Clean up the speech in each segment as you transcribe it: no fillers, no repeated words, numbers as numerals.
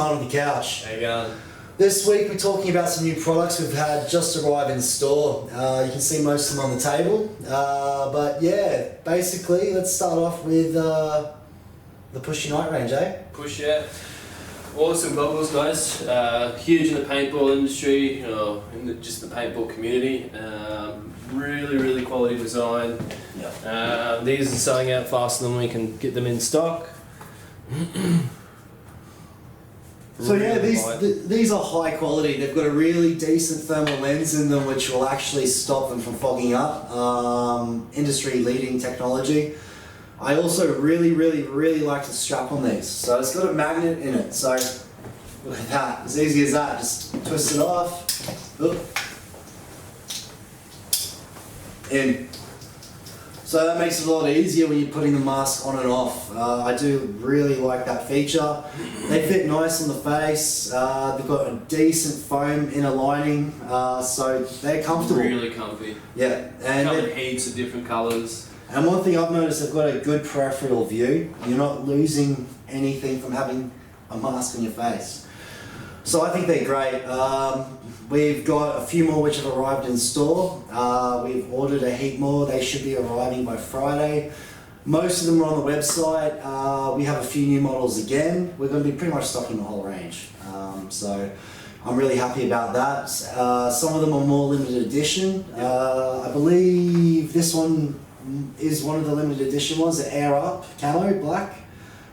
Nine on the couch. How you going? This week we're talking about some new products we've had just arrive in store. You can see most of them on the table. But yeah, basically let's start off with the Push Your Night range, eh? Push, yeah. Awesome goggles, guys. Huge in the paintball industry, just the paintball community. Really quality design. Yeah. These are selling out faster than we can get them in stock. So yeah, these are high quality. They've got a really decent thermal lens in them, which will actually stop them from fogging up. Industry leading technology. I also really like the strap on these. So it's got a magnet in it. So look at that, as easy as that. Just twist it off. Oop. In. So that makes it a lot easier when you're putting the mask on and off. I do really like that feature. They fit nice on the face. They've got a decent foam inner lining, so they're comfortable. Really comfy. Yeah, and come in heaps of different colours. And one thing I've noticed, they've got a good peripheral view. You're not losing anything from having a mask on your face. So I think they're great. We've got a few more which have arrived in store. We've ordered a heap more. They should be arriving by Friday. Most of them are on the website. We have a few new models again. We're going to be pretty much stocking the whole range. So I'm really happy about that. Some of them are more limited edition. I believe this one is one of the limited edition ones, the Air Up Camo Black.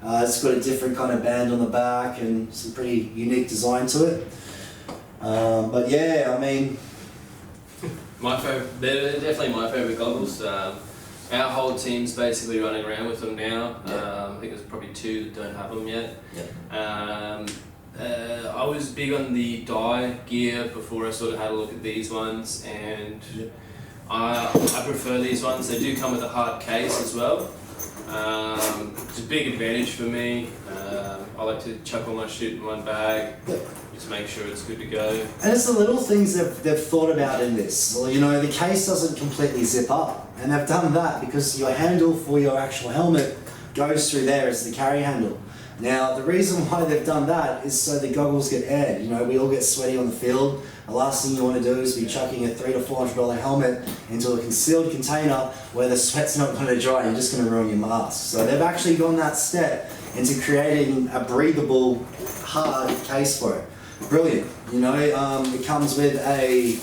It's got a different kind of band on the back and some pretty unique design to it. But yeah, I mean, They're definitely my favourite goggles. Our whole team's basically running around with them now. I think there's probably 2 that don't have them yet. I was big on the dye gear before I sort of had a look at these ones, and I prefer these ones. They do come with a hard case as well. It's a big advantage for me. I like to chuck all my shit in one bag, just make sure it's good to go. And it's the little things they've thought about in this. Well, the case doesn't completely zip up, and they've done that because your handle for your actual helmet goes through there as the carry handle. Now, the reason why they've done that is so the goggles get aired. We all get sweaty on the field. The last thing you want to do is be chucking a $300 to $400 helmet into a concealed container where the sweat's not going to dry and you're just going to ruin your mask. So they've actually gone that step into creating a breathable, hard case for it. Brilliant. It comes with a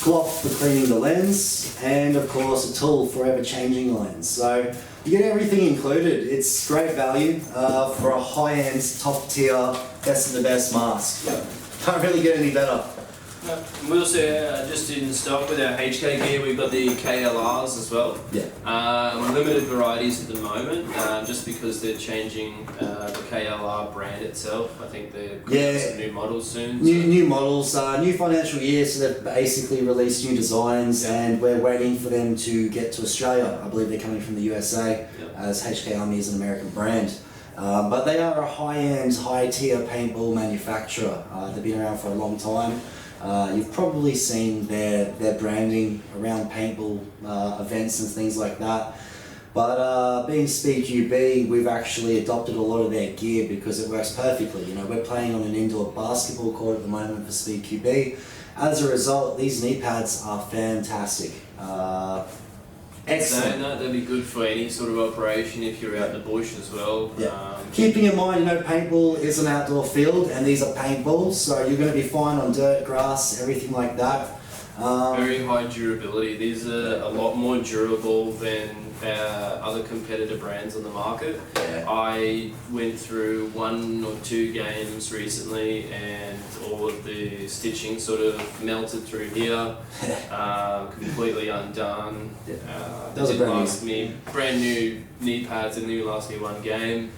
cloth for cleaning the lens and, of course, a tool for ever changing the lens. So you get everything included. It's great value for a high-end, top-tier, best of the best mask. Can't really get any better. We also just in stock with our HK gear, we've got the KLRs as well. Limited varieties at the moment, just because they're changing the KLR brand itself. I think they're coming some new models soon. New models, new financial year, so they've basically released new designs, and we're waiting for them to get to Australia. I believe they're coming from the USA, as HK Armoury is an American brand. But they are a high-end, high-tier paintball manufacturer. They've been around for a long time. You've probably seen their branding around paintball events and things like that. But being Speed QB, we've actually adopted a lot of their gear because it works perfectly. We're playing on an indoor basketball court at the moment for Speed QB. As a result, these knee pads are fantastic. Excellent. That'd be good for any sort of operation if you're out in the bush as well. Keeping in mind, paintball is an outdoor field and these are paintballs, so you're going to be fine on dirt, grass, everything like that. Very high durability. These are a lot more durable than other competitor brands on the market. I went through 1 or 2 games recently and all of the stitching sort of melted through here, completely undone. Didn't last me, brand new knee pads didn't even last me 1 game.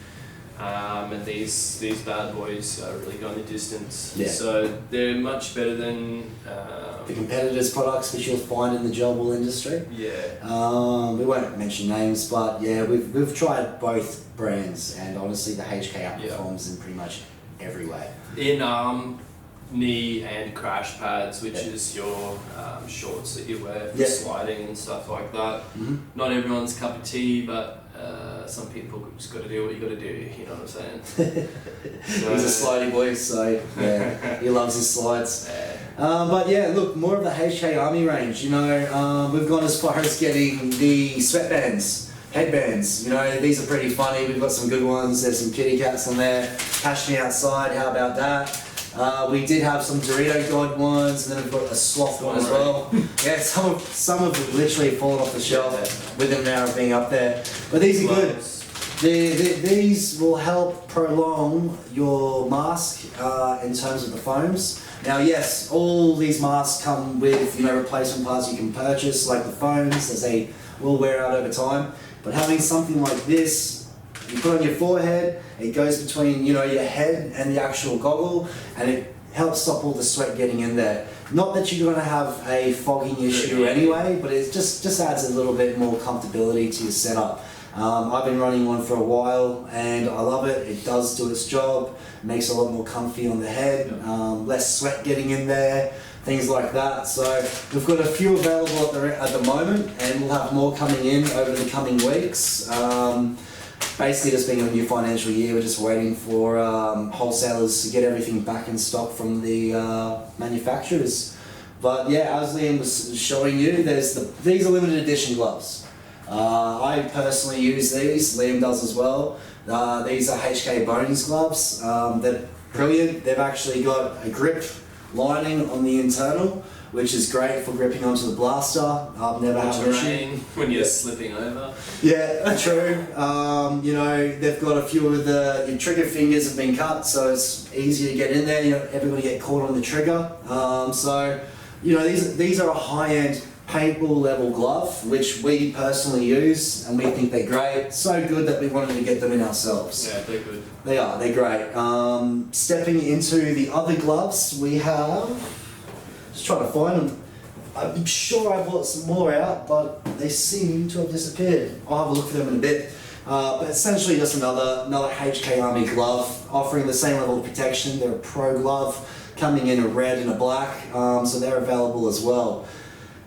And these bad boys really go the distance. So they're much better than the competitors' products which you'll find in the jawball industry. We won't mention names, but we've tried both brands, and honestly the HK outperforms in pretty much every way. In arm, knee and crash pads, which is your shorts that you wear for sliding and stuff like that. Not everyone's cup of tea, but some people just got to do what you got to do. You know what I'm saying? He's a slidey boy, so yeah, he loves his slides. But yeah, look, more of the HK Army range. You know, we've gone as far as getting the sweatbands, headbands. You know, these are pretty funny. We've got some good ones. There's some kitty cats on there. Cash me outside. How about that? We did have some Dorito God ones, and then we've got a sloth one as well. Yeah, some have literally fallen off the shelf within an hour of being up there. But these are good. These will help prolong your mask in terms of the foams. Now, yes, all these masks come with replacement parts you can purchase, like the foams, as they will wear out over time. But having something like this, you put on your forehead, it goes between your head and the actual goggle, and it helps stop all the sweat getting in there. Not that you're going to have a fogging issue anyway, but it just adds a little bit more comfortability to your setup. I've been running one for a while and I love it. It does do its job, makes it a lot more comfy on the head, less sweat getting in there, things like that. So we've got a few available at the moment, and we'll have more coming in over the coming weeks. Basically, just being a new financial year, we're just waiting for wholesalers to get everything back in stock from the manufacturers. But yeah, as Liam was showing you, these are limited edition gloves. I personally use these, Liam does as well. These are HK Bones gloves. They're brilliant. They've actually got a grip lining on the internal, which is great for gripping onto the blaster. I've never had an issue. When you're slipping over. Yeah, true. They've got a few of your trigger fingers have been cut, so it's easier to get in there. You don't ever going to get caught on the trigger. These are a high-end paintball level glove, which we personally use, and we think they're great. So good that we wanted to get them in ourselves. Yeah, they're good. They are. They're great. Stepping into the other gloves, we have. Just trying to find them. I'm sure I brought some more out, but they seem to have disappeared. I'll have a look for them in a bit. But essentially just another HK Army glove, offering the same level of protection. They're a pro glove, coming in a red and a black, so they're available as well.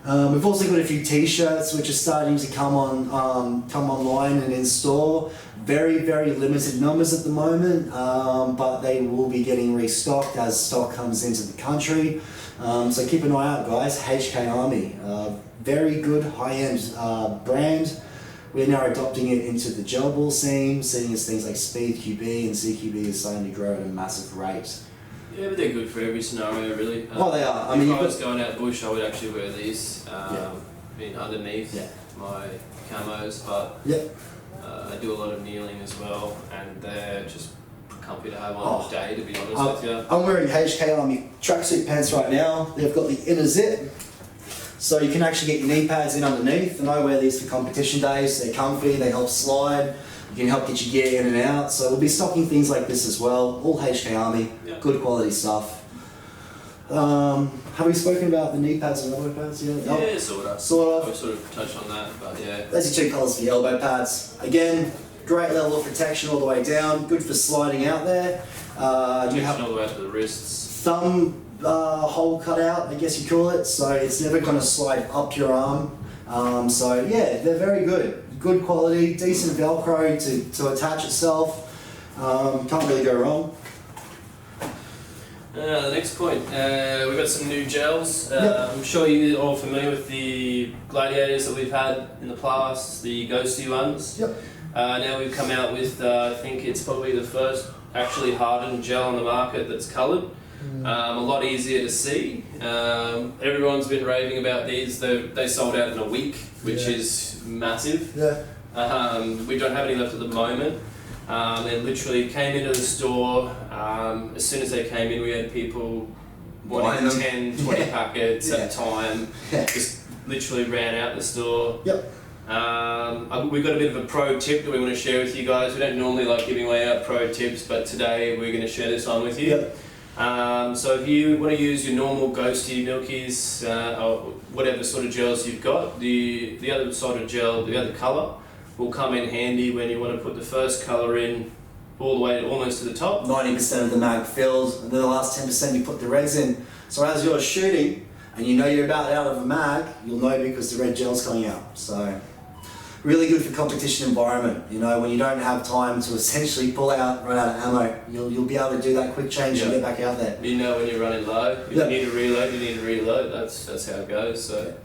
We've also got a few t-shirts which are starting to come online and in store. Very, very limited numbers at the moment, but they will be getting restocked as stock comes into the country. So keep an eye out, guys. HK Army, very good high-end brand. We're now adopting it into the gel ball scene, seeing as things like Speed QB and CQB is starting to grow at a massive rate. Yeah, but they're good for every scenario, really. They are. If I was going out bush, I would actually wear these. Underneath my camos, but I do a lot of kneeling as well, and they're just comfy to have on all day, to be honest with you. I'm wearing HK Army tracksuit pants right now. They've got the inner zip, so you can actually get your knee pads in underneath, and I wear these for competition days. They're comfy, they help slide, you can help get your gear in and out, so we'll be stocking things like this as well. All HK Army, good quality stuff. Have we spoken about the knee pads and elbow pads yet? Yeah, sort of. We sort of touched on that, but yeah. There's your two colours for the elbow pads. Again, great level of protection all the way down, good for sliding out there. You have all the way to the wrists. Thumb hole cut out, I guess you call it, so it's never going to slide up your arm. So yeah, they're very good. Good quality, decent Velcro to attach itself. Can't really go wrong. The next point, we've got some new gels. I'm sure you're all familiar with the Gladiators that we've had in the past, the ghosty ones. Yep. Now we've come out with, I think it's probably the first actually hardened gel on the market that's coloured. A lot easier to see. Everyone's been raving about these. They sold out in a week, which is massive. Yeah. We don't have any left at the moment. They literally came into the store. As soon as they came in, we had people wanting 10, 20 packets at a time. Just literally ran out the store. Yep. We've got a bit of a pro tip that we want to share with you guys. We don't normally like giving away our pro tips, but today we're going to share this on with you. Yep. So if you want to use your normal ghosty milkies, or whatever sort of gels you've got, the other sort of gel, the other colour, will come in handy when you want to put the first colour in all the way almost to the top. 90% of the mag filled, and then the last 10% you put the regs in. So as you're shooting, and you know you're about out of a mag, you'll know because the red gel's coming out. So really good for competition environment. You know, when you don't have time to essentially run out of ammo, you'll be able to do that quick change and get back out there. You know when you're running low, if you need to reload, you need to reload. That's how it goes. So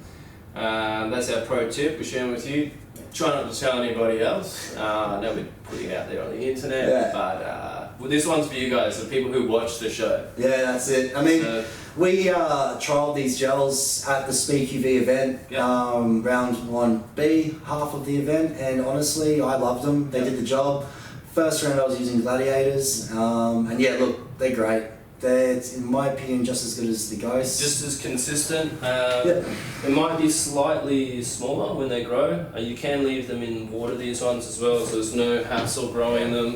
that's our pro tip we're sharing with you. Try not to tell anybody else. I know we're putting it out there on the internet, but well, this one's for you guys, the people who watch the show. Yeah, that's it. I mean, we trialled these gels at the Speak UV event, round 1B, half of the event, and honestly, I loved them. They did the job. First round I was using Gladiators, and yeah, look, they're great. They're, in my opinion, just as good as the Ghosts. Just as consistent. It might be slightly smaller when they grow. You can leave them in water, these ones as well, so there's no hassle growing them.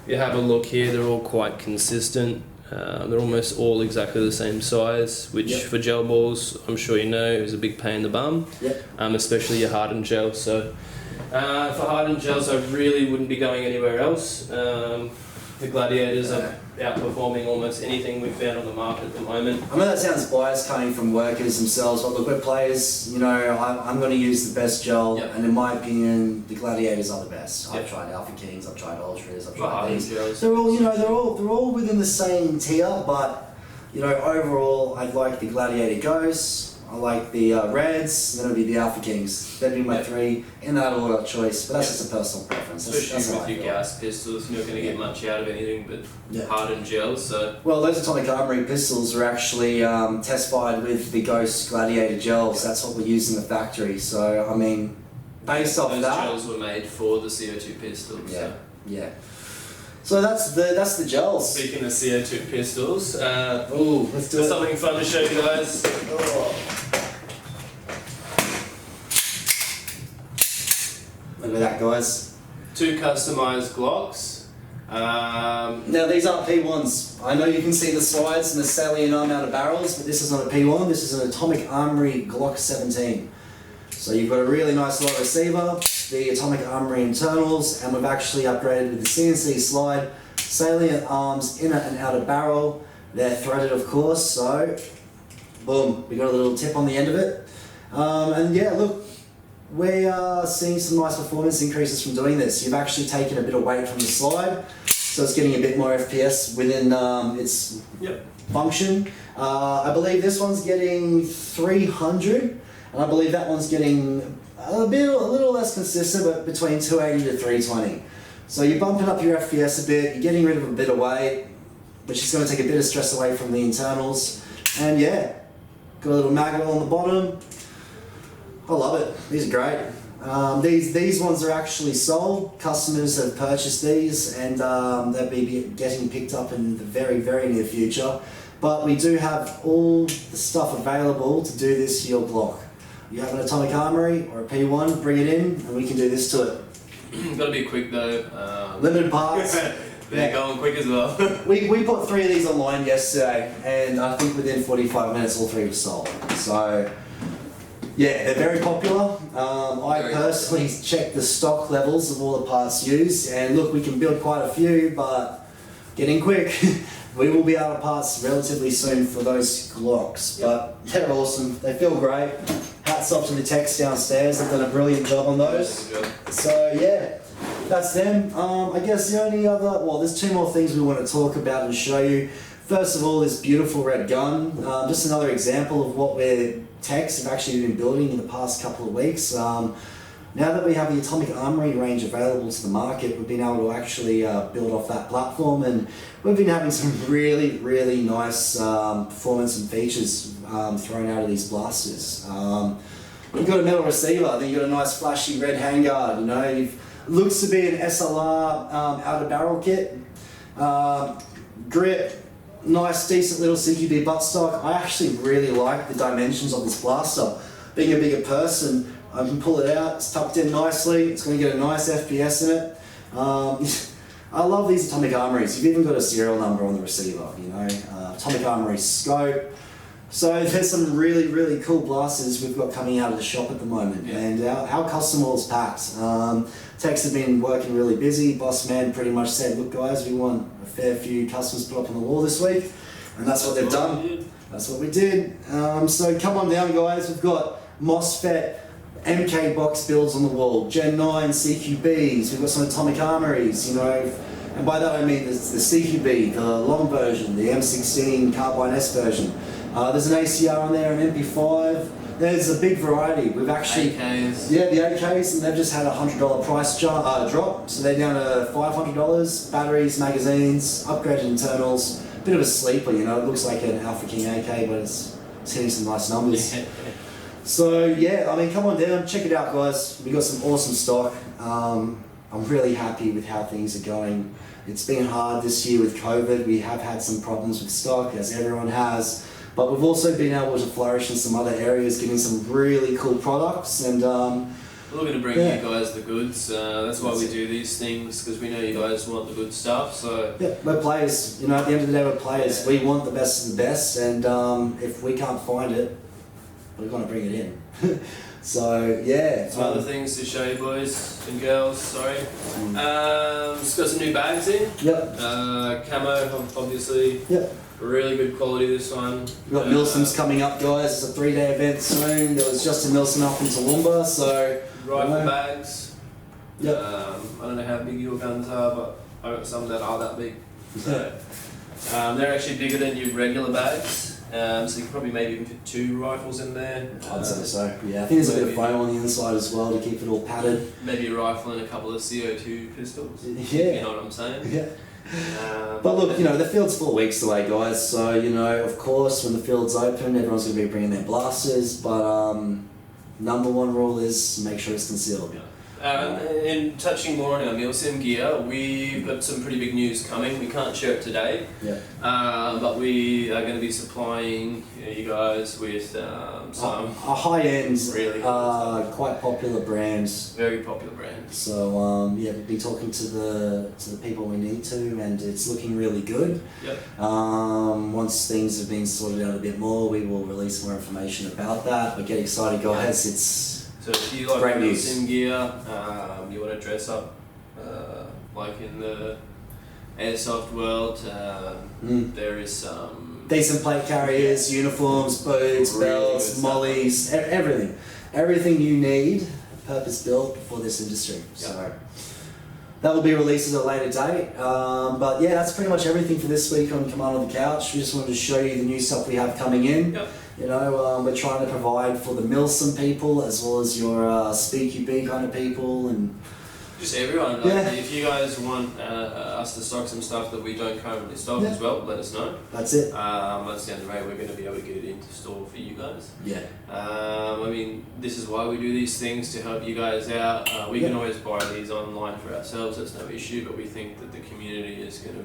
If you have a look here, they're all quite consistent. They're almost all exactly the same size, which for gel balls, I'm sure you know, is a big pain in the bum. Especially your hardened gel. So for hardened gels, I really wouldn't be going anywhere else. The Gladiators are outperforming almost anything we've found on the market at the moment. I know that sounds biased coming from workers themselves, but look, we're players, you know, I'm going to use the best gel, and in my opinion, the Gladiators are the best. I've tried Alpha Kings, I've tried Ultras, I've tried these. Gels. They're all, you know, they're all within the same tier, but, you know, overall, I like the Gladiator Ghosts. I like the Reds, then it'll be the Alpha Kings. That'd be my three in that order of choice, but that's just a personal preference. Especially with your gas pistols, you're not going to get much out of anything but hardened gels. So. Well, those Atomic Armoury pistols are actually test fired with the Ghost Gladiator gels. That's what we use in the factory. So, I mean, based off those that... Those gels were made for the CO2 pistols. So that's the gels. Speaking of CO2 pistols, let's do something fun to show you guys. Look at that, guys. 2 customised Glocks. Now these aren't P1s. I know you can see the slides and the salient arm out of barrels, but this is not a P1. This is an Atomic Armoury Glock 17. So you've got a really nice light receiver, the Atomic Armoury internals, and we've actually upgraded with the CNC slide, salient arms, inner and outer barrel. They're threaded, of course, so boom, we got a little tip on the end of it. And yeah, look, we are seeing some nice performance increases from doing this. You've actually taken a bit of weight from the slide, so it's getting a bit more FPS within its function. I believe this one's getting 300. And I believe that one's getting a little less consistent, but between 280 to 320. So you're bumping up your FPS a bit, you're getting rid of a bit of weight, which is going to take a bit of stress away from the internals. And yeah, got a little magnet on the bottom. I love it. These are great. These ones are actually sold. Customers have purchased these, and they'll be getting picked up in the very, very near future. But we do have all the stuff available to do this to your Glock. You have an Atomic Armoury or a P1, bring it in, and we can do this to it. Got to be quick though. Limited parts. They're going quick as well. we put 3 of these online yesterday, and I think within 45 minutes all 3 were sold. So yeah, they're very popular. I personally checked the stock levels of all the parts used, and look, we can build quite a few, but getting quick. We will be out of parts relatively soon for those Glocks, but they're awesome. They feel great. Hats off to the techs downstairs. They've done a brilliant job on those. So yeah, that's them. I guess the only other, well, there's 2 more things we want to talk about and show you. First of all, this beautiful red gun. Just another example of what we're techs have actually been building in the past couple of weeks. Now that we have the Atomic Armoury range available to the market, we've been able to actually build off that platform, and we've been having some really, really nice performance and features thrown out of these blasters. You've got a metal receiver, then you've got a nice flashy red handguard, you know, looks to be an SLR outer barrel kit. Grip, nice decent little CQB buttstock. I actually really like the dimensions of this blaster. Being a bigger person, I can pull it out, it's tucked in nicely, it's going to get a nice FPS in it. I love these Atomic Armouries. You've even got a serial number on the receiver, you know, Atomic Armoury scope. So there's some really, really cool blasters we've got coming out of the shop at the moment, and our custom wall's packed. Techs have been working really busy. Boss man pretty much said, look guys, we want a fair few customers put up on the wall this week, and that's what they've done. That's what we did. So come on down guys, we've got MOSFET MK box builds on the wall, Gen 9 CQBs, we've got some atomic armories, you know, and by that I mean the CQB, the long version, the M16 Carbine S version. There's an ACR on there, an MP5. There's a big variety. We've actually... AKs. Yeah, the AKs, and they've just had a $100 price drop, so they're down to $500. Batteries, magazines, upgraded internals. Bit of a sleeper, you know, it looks like an Alpha King AK, but it's hitting some nice numbers. So yeah, I mean, come on down, check it out, guys. We got some awesome stock. I'm really happy with how things are going. It's been hard this year with COVID. We have had some problems with stock, as everyone has. But we've also been able to flourish in some other areas, getting some really cool products, and we're looking to bring you guys the goods. That's why we do these things, because we know you guys want the good stuff. So yeah, we're players. You know, at the end of the day, we're players. We want the best of the best, and if we can't find it, we're gonna bring it in. So yeah. Some other things to show you, boys and girls. Sorry. Just got some new bags in. Yep. Camo, obviously. Yep. Really good quality this one. We've got Milsom's coming up, guys. It's a 3-day event soon. There was Justin Milsom up in Toowoomba, so... Rifle bags. Yep. I don't know how big your guns are, but I got some that are that big. So, they're actually bigger than your regular bags. So you can probably maybe even fit 2 rifles in there. I'd say so, yeah. I think there's a bit of foam on the inside as well to keep it all padded. Maybe a rifle and a couple of CO2 pistols. Yeah. You know what I'm saying? Yeah. But look, you know, the field's 4 weeks away, guys, so, you know, of course, when the field's open, everyone's going to be bringing their blasters, but number 1 rule is make sure it's concealed. And touching more on our Milsim gear, we've got some pretty big news coming. We can't share it today, but we are going to be supplying you guys with some a high-end, really quite popular brands. Very popular brand. So yeah, we'll be talking to the people we need to, and it's looking really good. Yep. Once things have been sorted out a bit more, we will release more information about that. But get excited, guys! It's so if you like Milsim gear, you want to dress up like in the airsoft world, there is some decent plate carriers, uniforms, boots, really belts, mollies, everything you need, purpose built for this industry. So that will be released at a later date. But yeah, that's pretty much everything for this week on Command on the Couch. We just wanted to show you the new stuff we have coming in. Yep. You know, we're trying to provide for the Milsom people as well as your Speed QB kind of people, and just everyone. Like, if you guys want us to stock some stuff that we don't currently stock as well, let us know. That's it. That's down the road. We're going to be able to get it into store for you guys. Yeah. I mean, this is why we do these things, to help you guys out. We can always buy these online for ourselves. That's no issue. But we think that the community is going to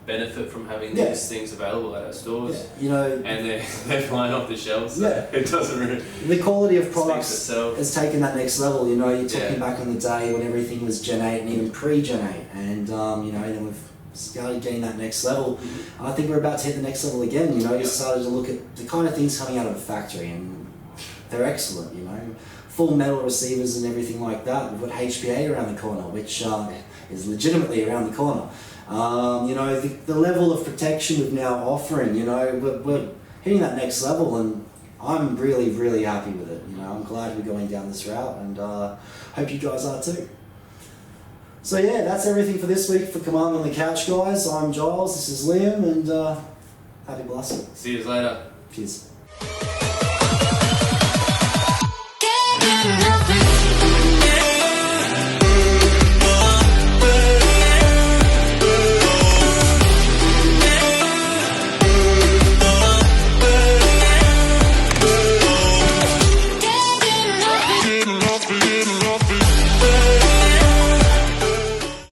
benefit from having these things available at our stores. You know, and they're flying off the shelves. So it doesn't really. The quality of products has taken that next level. You know, you're talking back on the day when everything was Gen 8 and even pre-Gen 8, and you know, then we've started getting that next level. I think we're about to hit the next level again. You know, you started to look at the kind of things coming out of the factory, and they're excellent. You know, full metal receivers and everything like that. We've got HPA around the corner, which is legitimately around the corner. You know, the level of protection we're now offering, you know, we're hitting that next level, and I'm really, really happy with it. You know, I'm glad we're going down this route, and hope you guys are too. So yeah, that's everything for this week for Command on the Couch, guys. I'm Giles, this is Liam, and happy blasting. See you later. Cheers.